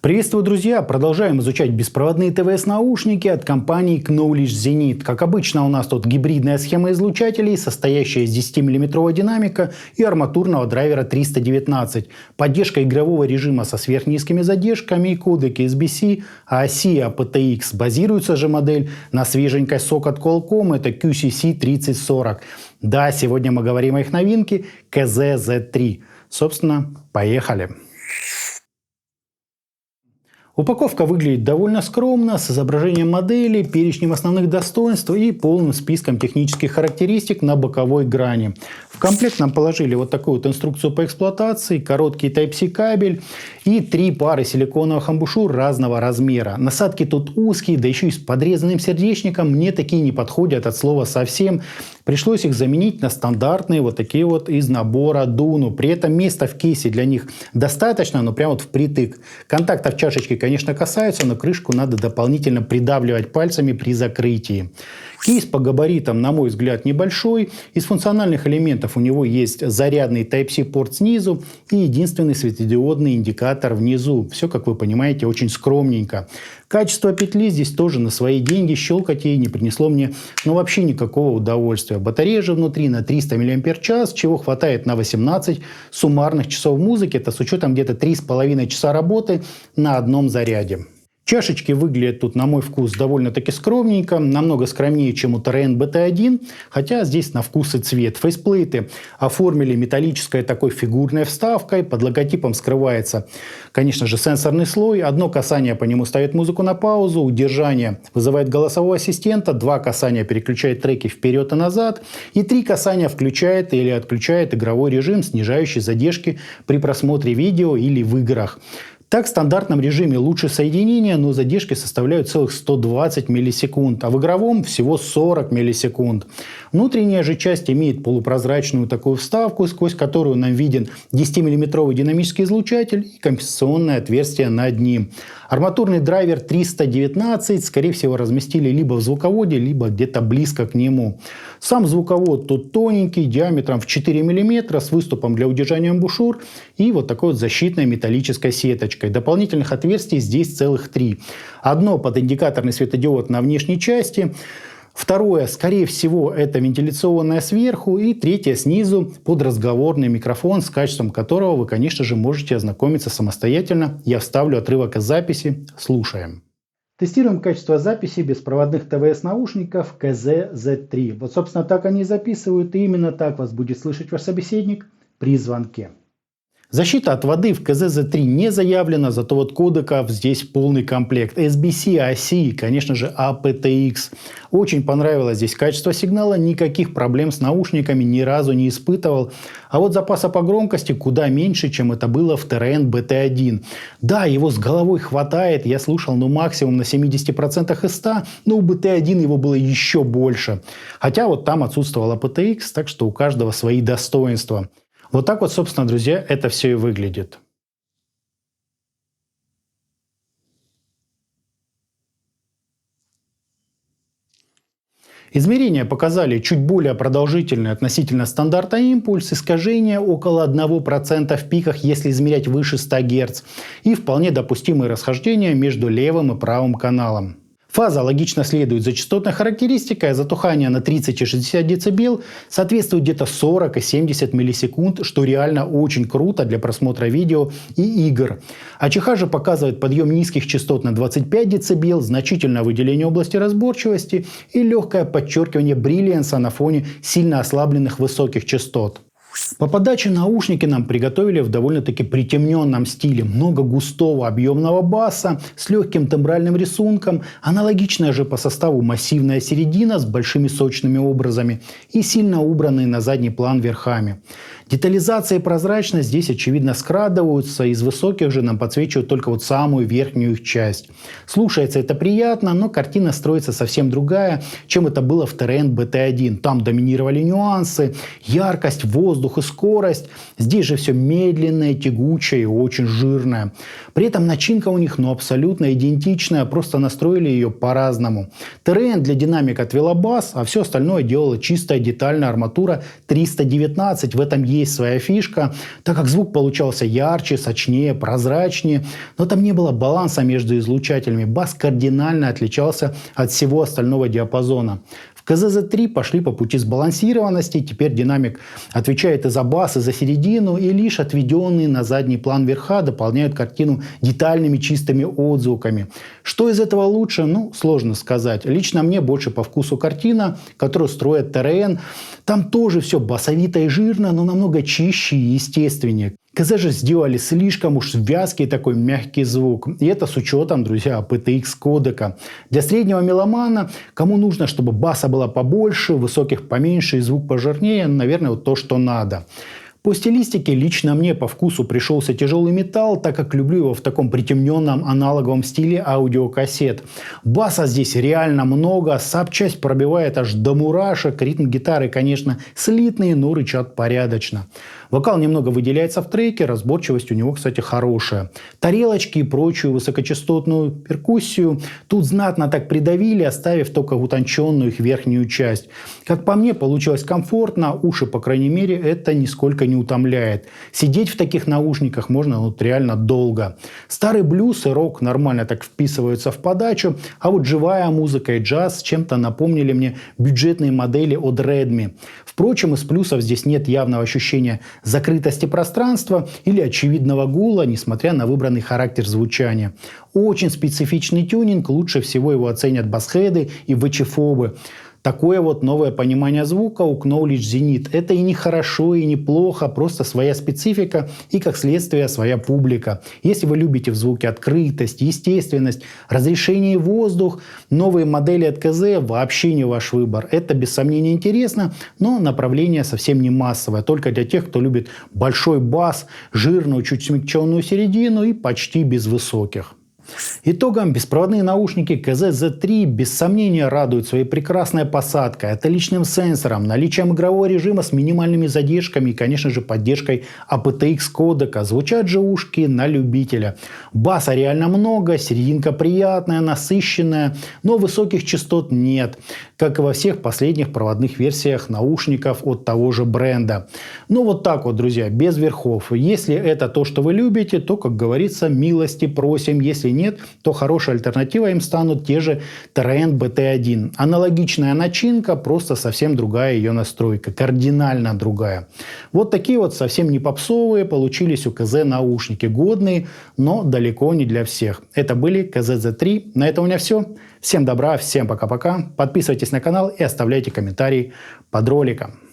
Приветствую, друзья! Продолжаем изучать беспроводные ТВС-наушники от компании Knowledge Zenith. Как обычно, у нас тут гибридная схема излучателей, состоящая из 10-мм динамика и арматурного драйвера 319. Поддержка игрового режима со сверхнизкими задержками и кодеки SBC, а оси aptX. Базируется же модель на свеженькой SoC от Qualcomm, это QCC3040. Да, сегодня мы говорим о их новинке KZ-Z3. Собственно, поехали! Упаковка выглядит довольно скромно, с изображением модели, перечнем основных достоинств и полным списком технических характеристик на боковой грани. В комплект нам положили вот такую вот инструкцию по эксплуатации, короткий Type-C кабель и 3 пары силиконовых амбушюр разного размера. Насадки тут узкие, да еще и с подрезанным сердечником. Мне такие не подходят от слова совсем. Пришлось их заменить на стандартные вот такие вот из набора Дуну. При этом места в кейсе для них достаточно, но прям вот впритык. Контактов чашечки, конечно, касаются, но крышку надо дополнительно придавливать пальцами при закрытии. Кейс по габаритам, на мой взгляд, небольшой. Из функциональных элементов у него есть зарядный Type-C порт снизу и единственный светодиодный индикатор внизу. Все, как вы понимаете, очень скромненько. Качество петли здесь тоже на свои деньги. Щелкать ей не принесло мне вообще никакого удовольствия. Батарея же внутри на 300 мАч, чего хватает на 18 суммарных часов музыки. Это с учетом где-то 3,5 часа работы на одном заряде. Чашечки выглядят тут, на мой вкус, довольно-таки скромненько, намного скромнее, чем у TRN BT1, хотя здесь на вкус и цвет. Фейсплейты оформили металлической такой фигурной вставкой, под логотипом скрывается, конечно же, сенсорный слой. Одно касание по нему ставит музыку на паузу, удержание вызывает голосового ассистента, 2 касания переключает треки вперед и назад, и 3 касания включает или отключает игровой режим, снижающий задержки при просмотре видео или в играх. Так, в стандартном режиме лучше соединение, но задержки составляют целых 120 миллисекунд, а в игровом всего 40 миллисекунд. Внутренняя же часть имеет полупрозрачную такую вставку, сквозь которую нам виден 10-мм динамический излучатель и компенсационное отверстие над ним. Арматурный драйвер 319, скорее всего, разместили либо в звуководе, либо где-то близко к нему. Сам звуковод тут тоненький, диаметром в 4 мм, с выступом для удержания амбушюр и вот такой вот защитной металлической сеточкой. Дополнительных отверстий здесь целых 3. Одно под индикаторный светодиод на внешней части. Второе, скорее всего, это вентиляционное сверху. И третье снизу под разговорный микрофон, с качеством которого вы, конечно же, можете ознакомиться самостоятельно. Я вставлю отрывок из записи. Слушаем. Тестируем качество записи беспроводных ТВС-наушников KZ-Z3. Вот, собственно, так они и записывают. И именно так вас будет слышать ваш собеседник при звонке. Защита от воды в KZ-Z3 не заявлена, зато вот кодеков здесь полный комплект. SBC, оси и, конечно же, aptX. Очень понравилось здесь качество сигнала, никаких проблем с наушниками ни разу не испытывал. А вот запаса по громкости куда меньше, чем это было в TRN BT1. Да, его с головой хватает, я слушал максимум на 70% из 100, но у BT1 его было еще больше. Хотя вот там отсутствовал aptX, так что у каждого свои достоинства. Вот так вот, собственно, друзья, это все и выглядит. Измерения показали чуть более продолжительный относительно стандарта импульс, искажение около 1% в пиках, если измерять выше 100 Гц, и вполне допустимые расхождения между левым и правым каналом. Фаза логично следует за частотной характеристикой, а затухание на 30 и 60 дБ соответствует где-то 40 и 70 миллисекунд, что реально очень круто для просмотра видео и игр. АЧХ же показывает подъем низких частот на 25 дБ, значительное выделение области разборчивости и легкое подчеркивание бриллианса на фоне сильно ослабленных высоких частот. По подаче наушники нам приготовили в довольно-таки притемненном стиле. Много густого объемного баса с легким тембральным рисунком. Аналогичная же по составу массивная середина с большими сочными образами и сильно убранные на задний план верхами. Детализация и прозрачность здесь, очевидно, скрадываются. Из высоких же нам подсвечивают только вот самую верхнюю их часть. Слушается это приятно, но картина строится совсем другая, чем это было в TRN BT1. Там доминировали нюансы, яркость, воздух, воздух и скорость. Здесь же все медленное, тягучее и очень жирное. При этом начинка у них абсолютно идентичная, просто настроили ее по-разному. ТРН для динамика отвела бас, а все остальное делала чистая детальная арматура 319. В этом есть своя фишка, так как звук получался ярче, сочнее, прозрачнее, но там не было баланса между излучателями. Бас кардинально отличался от всего остального диапазона. В КЗЗ-3 пошли по пути сбалансированности, теперь динамик отвечает и за бас, и за середину, и лишь отведенные на задний план верха дополняют картину детальными чистыми отзвуками. Что из этого лучше? Сложно сказать. Лично мне больше по вкусу картина, которую строит ТРН. Там тоже все басовито и жирно, но намного чище и естественнее. КЗ же сделали слишком уж вязкий такой мягкий звук. И это с учетом, друзья, PTX кодека. Для среднего меломана, кому нужно, чтобы баса была побольше, высоких поменьше и звук пожирнее, наверное, вот то, что надо. По стилистике лично мне по вкусу пришелся тяжелый металл, так как люблю его в таком притемненном аналоговом стиле аудиокассет. Баса здесь реально много, саб-часть пробивает аж до мурашек, ритм гитары, конечно, слитный, но рычат порядочно. Вокал немного выделяется в треке, разборчивость у него, кстати, хорошая. Тарелочки и прочую высокочастотную перкуссию тут знатно так придавили, оставив только утонченную их верхнюю часть. Как по мне, получилось комфортно, уши, по крайней мере, это нисколько не утомляет. Сидеть в таких наушниках можно реально долго. Старый блюз и рок нормально так вписываются в подачу, а вот живая музыка и джаз чем-то напомнили мне бюджетные модели от Redmi. Впрочем, из плюсов здесь нет явного ощущения закрытости пространства или очевидного гула, несмотря на выбранный характер звучания. Очень специфичный тюнинг, лучше всего его оценят басхеды и ВЧФобы. Такое вот новое понимание звука у Knowledge Zenith. Это и не хорошо, и не плохо, просто своя специфика и, как следствие, своя публика. Если вы любите в звуке открытость, естественность, разрешение и воздух, новые модели от КЗ вообще не ваш выбор. Это без сомнения интересно, но направление совсем не массовое. Только для тех, кто любит большой бас, жирную, чуть смягченную середину и почти без высоких. Итогом беспроводные наушники КЗ-Z3 без сомнения радуют своей прекрасной посадкой, отличным сенсором, наличием игрового режима с минимальными задержками и, конечно же, поддержкой aptX кодека. Звучат же ушки на любителя. Баса реально много, серединка приятная, насыщенная, но высоких частот нет, как и во всех последних проводных версиях наушников от того же бренда. Вот так вот, друзья, без верхов. Если это то, что вы любите, то, как говорится, милости просим. Если нет, то хорошей альтернативой им станут те же ТРН BT1. Аналогичная начинка, просто совсем другая ее настройка, кардинально другая. Вот такие вот совсем не попсовые получились у КЗ наушники. Годные, но далеко не для всех. Это были КЗ-Z3. На этом у меня все. Всем добра, всем пока-пока. Подписывайтесь на канал и оставляйте комментарии под роликом.